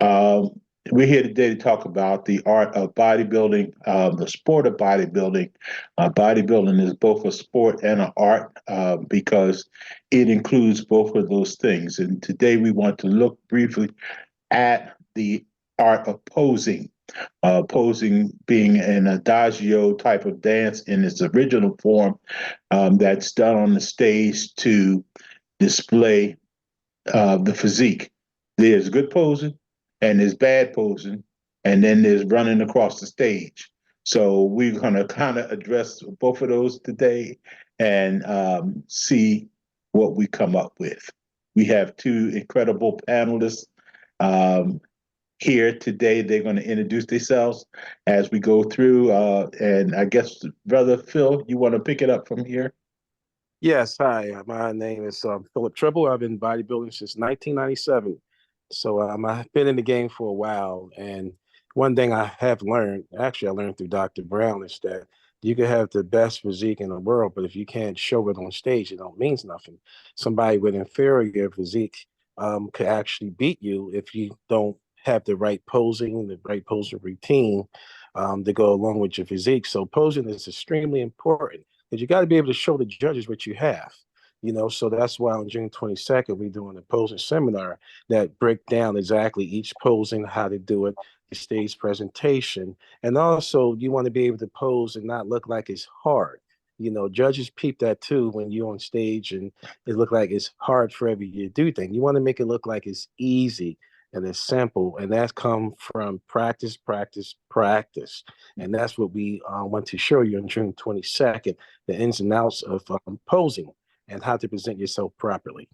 Um, we're here today to talk about the art of bodybuilding, the sport of bodybuilding. Bodybuilding is both a sport and an art because it includes both of those things. And today we want to look briefly at the art of posing. Posing being an adagio type of dance in its original form that's done on the stage to display the physique. There's good posing and there's bad posing, and then there's running across the stage. So we're going to kind of address both of those today and see what we come up with. We have two incredible panelists um, here today. They're going to introduce themselves as we go through. And I guess, Brother Phil, you want to pick it up from here? Yes, hi. My name is Philip Triple. I've been bodybuilding since 1997. So I've been in the game for a while. And one thing I have learned, actually, I learned through Dr. Brown, is that you can have the best physique in the world, but if you can't show it on stage, it don't means nothing. Somebody with inferior physique could actually beat you if you don't have the right posing routine to go along with your physique. So posing is extremely important because you got to be able to show the judges what you have. So that's why on June 22nd, we're doing a posing seminar that break down exactly each posing, how to do it, the stage presentation. And also you want to be able to pose and not look like it's hard. Judges peep that too when you're on stage and it look like it's hard for you to do things. You want to make it look like it's easy and it's simple. And that's come from practice, practice, practice. And that's what we want to show you on June 22nd, the ins and outs of posing and how to present yourself properly.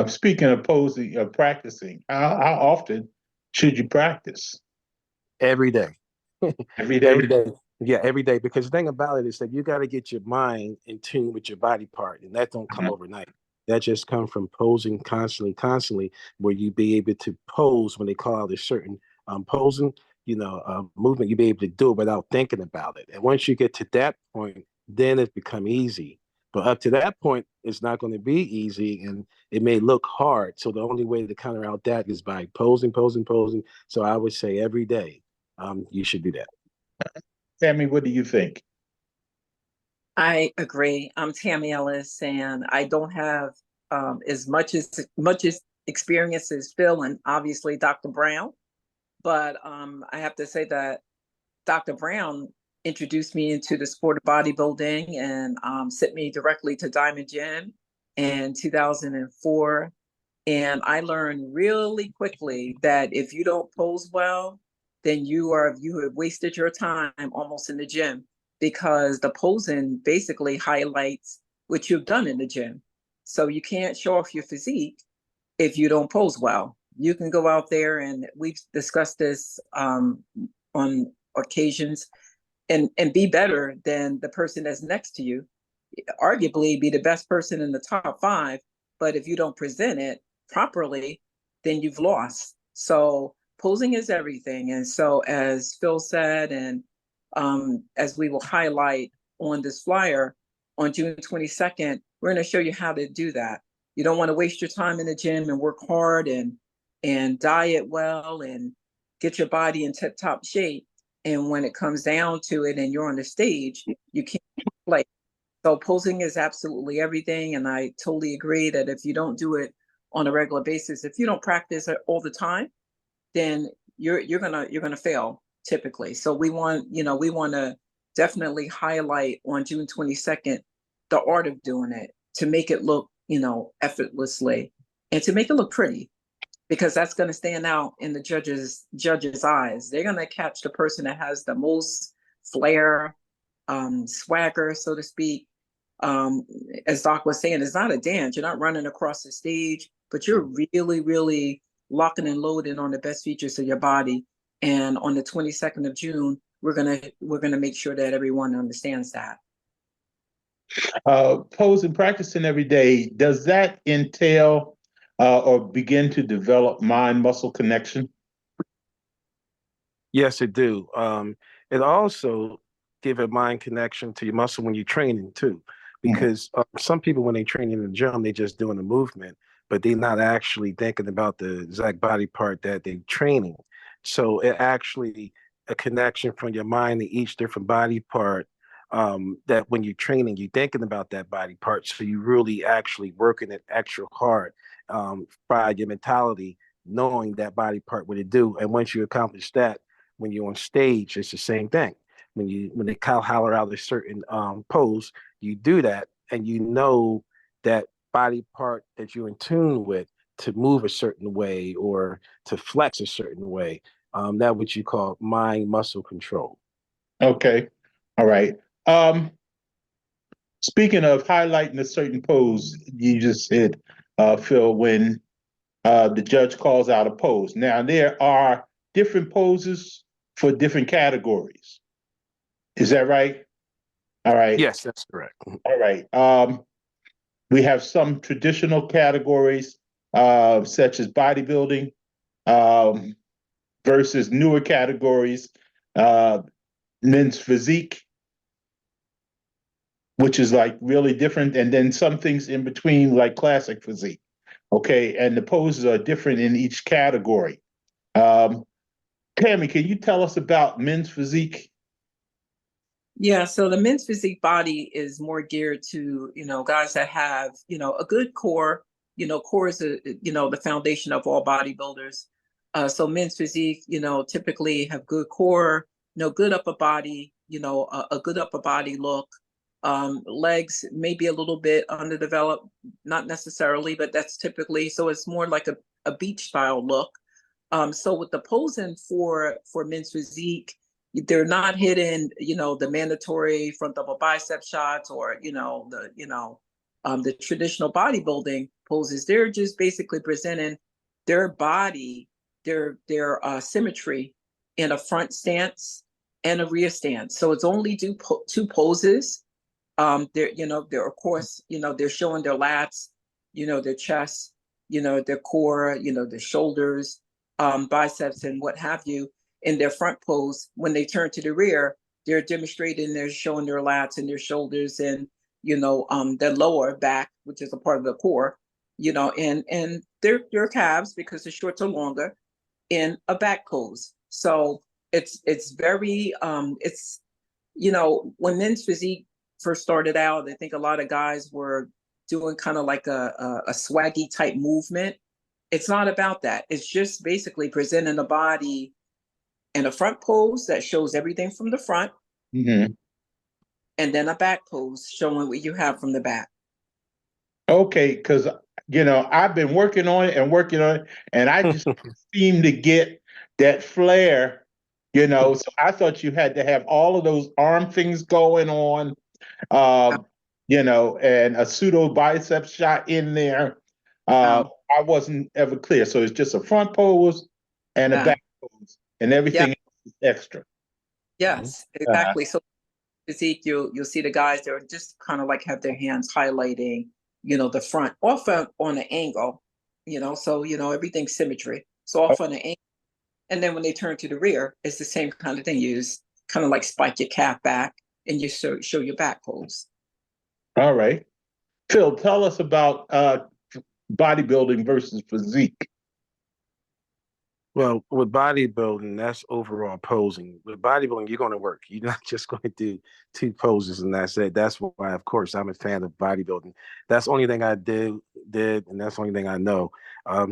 Speaking of posing, practicing, how often should you practice? Every day. Every Every day? day. Yeah, every day. Because the thing about it is that you got to get your mind in tune with your body part, and that don't come Uh-huh. overnight. That just come from posing constantly, constantly, where you be able to pose when they call out a certain posing, movement. You be able to do it without thinking about it. And once you get to that point, then it become easy. But up to that point, it's not going to be easy, and it may look hard. So the only way to counter out that is by posing, posing, posing. So I would say every day, you should do that. Tammy, what do you think? I agree. I'm Tammy Ellis, and I don't have as much as experience as Phil and obviously Dr. Brown, but I have to say that Dr. Brown introduced me into the sport of bodybuilding and sent me directly to Diamond Gym in 2004. And I learned really quickly that if you don't pose well, then you have wasted your time almost in the gym because the posing basically highlights what you've done in the gym. So you can't show off your physique if you don't pose well. You can go out there, and we've discussed this on occasions, and be better than the person that's next to you, arguably be the best person in the top five. But if you don't present it properly, then you've lost. So posing is everything. And so, as Phil said, and as we will highlight on this flyer on June 22nd, we're going to show you how to do that. You don't want to waste your time in the gym and work hard and diet well and get your body in tip top shape. And when it comes down to it and you're on the stage, you can't play. So posing is absolutely everything. And I totally agree that if you don't do it on a regular basis, if you don't practice it all the time, then you're gonna fail typically. So we want to definitely highlight on June 22nd the art of doing it to make it look, effortlessly and to make it look pretty, because that's going to stand out in the judges eyes. They're going to catch the person that has the most flair, swagger, so to speak. um, as Doc was saying, it's not a dance. You're not running across the stage, but you're really, really locking and loading on the best features of your body. And on the 22nd of June, we're gonna make sure that everyone understands that. Posing, practicing every day, does that entail or begin to develop mind muscle connection? Yes, it do. It also give a mind connection to your muscle when you're training too. Mhm. because some people, when they train in the gym, they just doing the movement, but they're not actually thinking about the exact body part that they're training. So it actually a connection from your mind to each different body part, that when you're training, you're thinking about that body part. So you really actually working it extra hard, by your mentality, knowing that body part what it do. And once you accomplish that, when you're on stage, it's the same thing. When they call holler out a certain pose, you do that, and you know that body part that you're in tune with to move a certain way or to flex a certain way. That what you call mind muscle control. Okay. All right. Um, Speaking of highlighting a certain pose, you just said, Phil, when the judge calls out a pose. Now, there are different poses for different categories. Is that right? All right. Yes, that's correct. All right. We have some traditional categories, such as bodybuilding, um, versus newer categories, uh, men's physique, which is like really different, and then some things in between, like classic physique. Okay, and the poses are different in each category. Um, Tammy, can you tell us about men's physique? Yeah, so the men's physique body is more geared to, guys that have, a good core. Core is, the foundation of all bodybuilders. So men's physique, typically have good core, good upper body, a good upper body look. Legs maybe a little bit underdeveloped, not necessarily, but that's typically, so it's more like a beach style look. So with the posing for men's physique, they're not hitting, the mandatory front double bicep shots or, the traditional bodybuilding poses. They're just basically presenting their body, their symmetry in a front stance and a rear stance. So it's only two poses. They're of course, they're showing their lats, their chest, their core, their shoulders, biceps and what have you in their front pose. When they turn to the rear, they're demonstrating, they're showing their lats and their shoulders and, their lower back, which is a part of the core, and their calves, because the shorts are longer, in a back pose. So it's very, when men's physique first started out, I think a lot of guys were doing kind of like a swaggy type movement. It's not about that. It's just basically presenting a body in a front pose that shows everything from the front, Mhm. and then a back pose showing what you have from the back. Okay, because I've been working on it and working on it, and I just seem to get that flair. So I thought you had to have all of those arm things going on, um, and a pseudo bicep shot in there. Uh, Um, I wasn't ever clear. So it's just a front pose and a yeah, back pose, and yeah, everything else is extra. Mhm. yes, Uh, exactly. So physique, you'll see the guys that are just kind of like have their hands highlighting, the front off on an angle, so everything's symmetry. So off on an angle. And then when they turn to the rear, it's the same kind of thing. You just kind of like spike your calf back and you show your back pose. all right. Phil, tell us about bodybuilding versus physique. Well, with bodybuilding, that's overall posing. With bodybuilding, you're going to work. You're not just going to do two poses and that's it. That's why, of course, I'm a fan of bodybuilding. That's the only thing I did, and that's the only thing I know.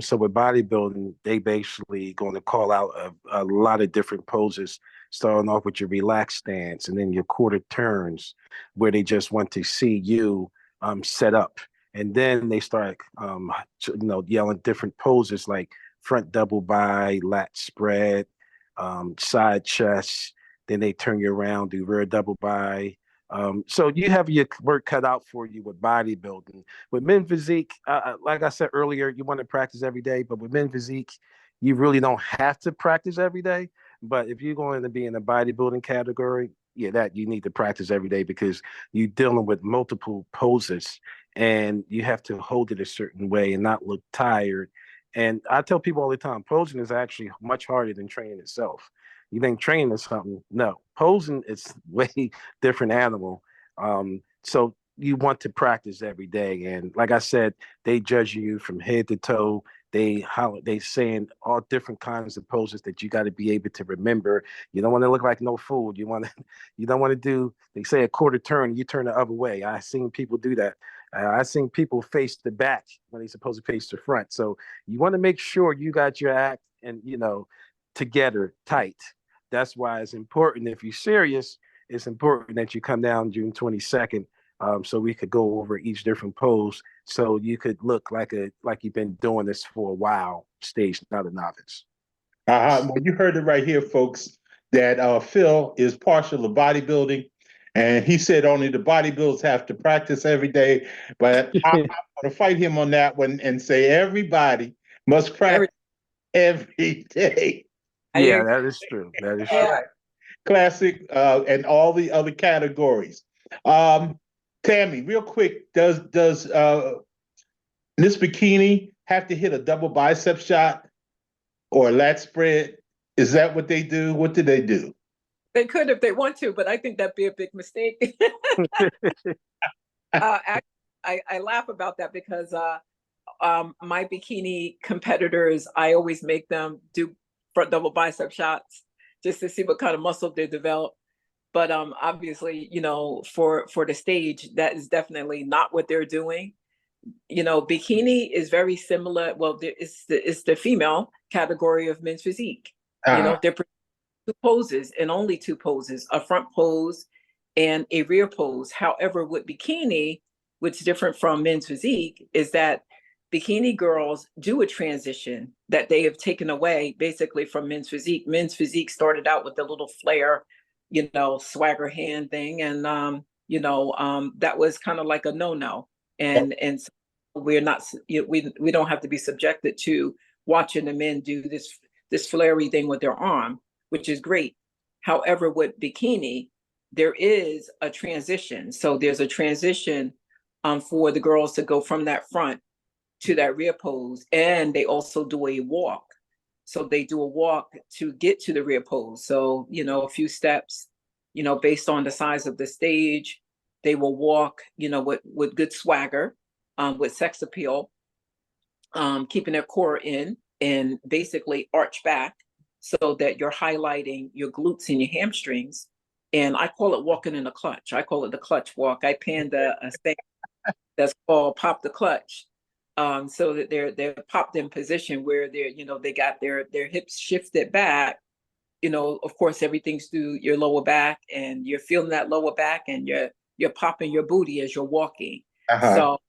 So with bodybuilding, they basically going to call out a lot of different poses, starting off with your relaxed stance and then your quarter turns, where they just want to see you set up. And then they start, yelling different poses like front double by, lat spread, side chest. Then they turn you around, do rear double by. So you have your work cut out for you with bodybuilding. With men physique, like I said earlier, you want to practice every day, but with men physique, you really don't have to practice every day. But if you're going to be in the bodybuilding category, yeah, that you need to practice every day because you're dealing with multiple poses and you have to hold it a certain way and not look tired. And I tell people all the time, posing is actually much harder than training itself. You think training is something? No, posing is way different animal. So you want to practice every day. And like I said, they judge you from head to toe. They saying all different kinds of poses that you got to be able to remember. You don't want to look like no fool. You don't want to do. They say a quarter turn, you turn the other way. I seen people do that. I seen people face the back when they're supposed to face the front. So you want to make sure you got your act and together tight. That's why it's important. If you're serious, it's important that you come down June 22nd, so we could go over each different pose, so you could look like you've been doing this for a while, stage, not a novice. Well, you heard it right here, folks, that Phil is partial to bodybuilding, and he said only the bodybuilders have to practice every day. But I'm going to fight him on that one and say everybody must practice every day. Yeah, that is true. That is true. Classic, and all the other categories. Tammy, real quick, does Miss Bikini have to hit a double bicep shot or a lat spread? Is that what they do? What do they do? They could if they want to, but I think that'd be a big mistake. I laugh about that because my bikini competitors, I always make them do front double bicep shots just to see what kind of muscle they develop. But obviously, for the stage, that is definitely not what they're doing. Bikini is very similar. Well, it's the female category of men's physique. They're two poses and only two poses: a front pose and a rear pose. However, with bikini, what's different from men's physique is that bikini girls do a transition that they have taken away basically from men's physique. Men's physique started out with the little flare, swagger hand thing, and that was kind of like a no-no. And so we're not, we don't have to be subjected to watching the men do this flary thing with their arm, which is great. However, with bikini, there is a transition. So there's a transition for the girls to go from that front to that rear pose, and they also do a walk. So they do a walk to get to the rear pose. So, a few steps, based on the size of the stage, they will walk, with good swagger, with sex appeal, keeping their core in and basically arch back so that you're highlighting your glutes and your hamstrings. And I call it walking in a clutch. I call it the clutch walk. I panned a thing that's called pop the clutch. So that they're popped in position where they got their hips shifted back. Of course, everything's through your lower back, and you're feeling that lower back, and you're popping your booty as you're walking. So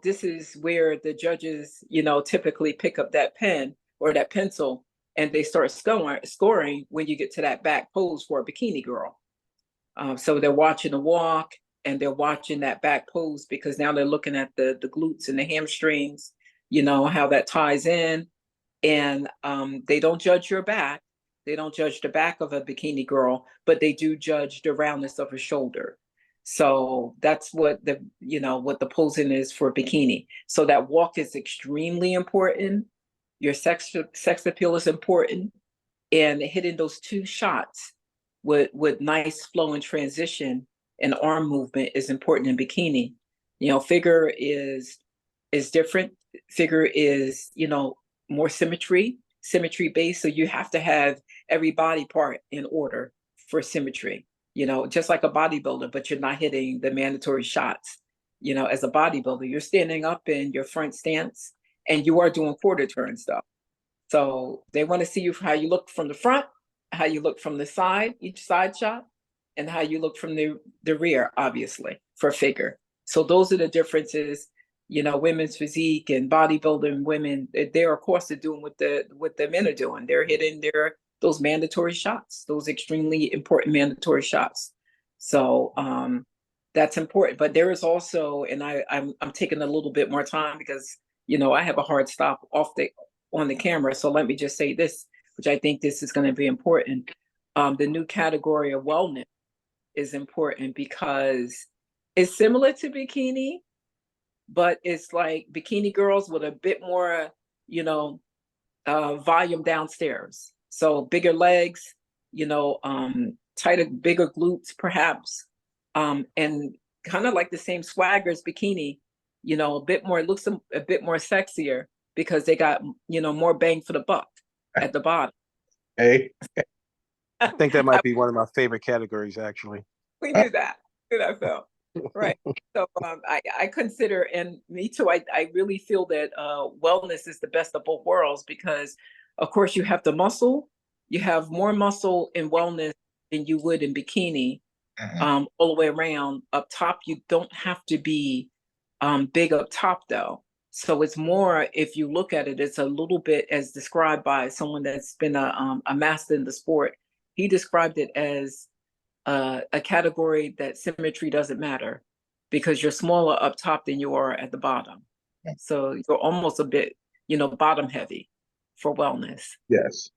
this is where the judges, typically pick up that pen or that pencil, and they start scoring when you get to that back pose for a bikini girl. So they're watching the walk, and they're watching that back pose because now they're looking at the glutes and the hamstrings, how that ties in. And they don't judge your back. They don't judge the back of a bikini girl, but they do judge the roundness of her shoulder. So that's what what the posing is for bikini. So that walk is extremely important. Your sex appeal is important, and hitting those two shots with nice flow and transition and arm movement is important in bikini. Figure is different. Figure is, more symmetry based. So you have to have every body part in order for symmetry, just like a bodybuilder, but you're not hitting the mandatory shots. As a bodybuilder, you're standing up in your front stance and you are doing quarter turn stuff. So they want to see how you look from the front, how you look from the side, each side shot, and how you look from the rear, obviously, for figure. So those are the differences. Women's physique and bodybuilding women, they're of course they're doing what the men are doing. They're hitting those mandatory shots, those extremely important mandatory shots. So that's important. But there is also, and I'm taking a little bit more time because I have a hard stop on the camera. So let me just say this, which I think this is going to be important. The new category of wellness is important because it's similar to bikini, but it's like bikini girls with a bit more, volume downstairs. So bigger legs, tighter, bigger glutes, perhaps, and kind of like the same swagger as Bikini, you know, a bit more, it looks a bit more sexier because they got, you know, more bang for the buck at the bottom. Hey, I think that might be one of my favorite categories, actually. We knew that. Knew that, Phil. Right. So I consider, and me too, I really feel that wellness is the best of both worlds because, of course, you have the muscle, you have more muscle in wellness than you would in Bikini, all the way around. Up top, you don't have to be big up top, though. So it's more, if you look at it, it's a little bit as described by someone that's been a master in the sport. He described it as a category that symmetry doesn't matter because you're smaller up top than you are at the bottom. So you're almost a bit, you know, bottom heavy for wellness. yes.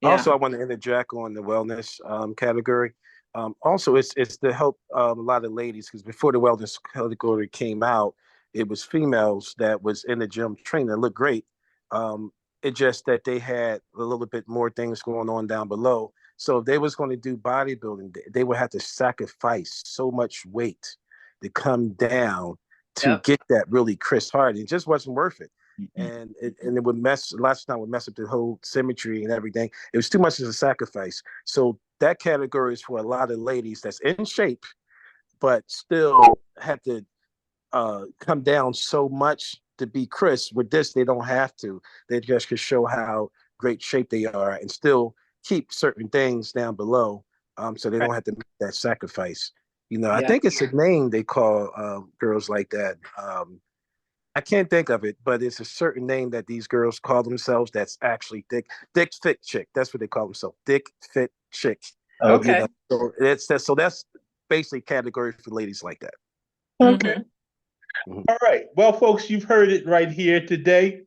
Also, Yeah. I want to interject on the wellness category. Also, it's to help a lot of ladies because before the wellness category came out, it was females that was in the gym training that looked great. It just that they had a little bit more things going on down below. So if they was going to do bodybuilding, they would have to sacrifice so much weight to come down to Yep. get that really crisp hard. It just wasn't worth it. Mhm. And it would mess lots of time would mess up the whole symmetry and everything. It was too much as a sacrifice. So that category is for a lot of ladies that's in shape, but still have to come down so much to be crisp. With this, they don't have to. They just can show how great shape they are and still keep certain things down below, so they Right. don't have to make that sacrifice. You know, I Yeah. think it's a name they call girls like that. I can't think of it, but it's a certain name that these girls call themselves. That's actually thick, fit chick. That's what they call themselves, thick, fit chick. You Okay. Okay. know, so that's basically category for ladies like that. Okay. Mhm. Mhm. All right. Well, folks, you've heard it right here today.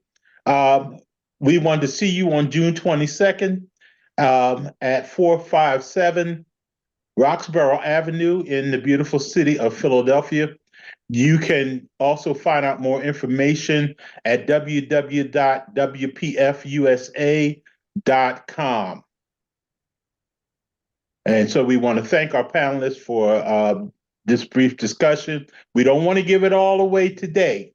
Um, we want to see you on June 22nd at 457 Roxborough Avenue in the beautiful city of Philadelphia. You can also find out more information at www.wpfusa.com. And so we want to thank our panelists for this brief discussion. We don't want to give it all away today,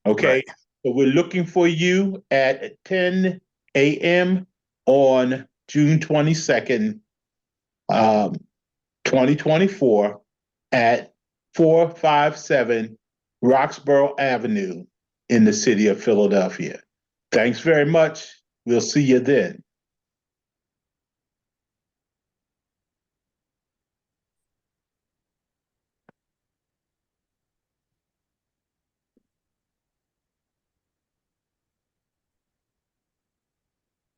okay? Right. So we're looking for you at 10 a.m. on June 22nd, 2024 at 457 Roxborough Avenue in the city of Philadelphia. Thanks very much. We'll see you then.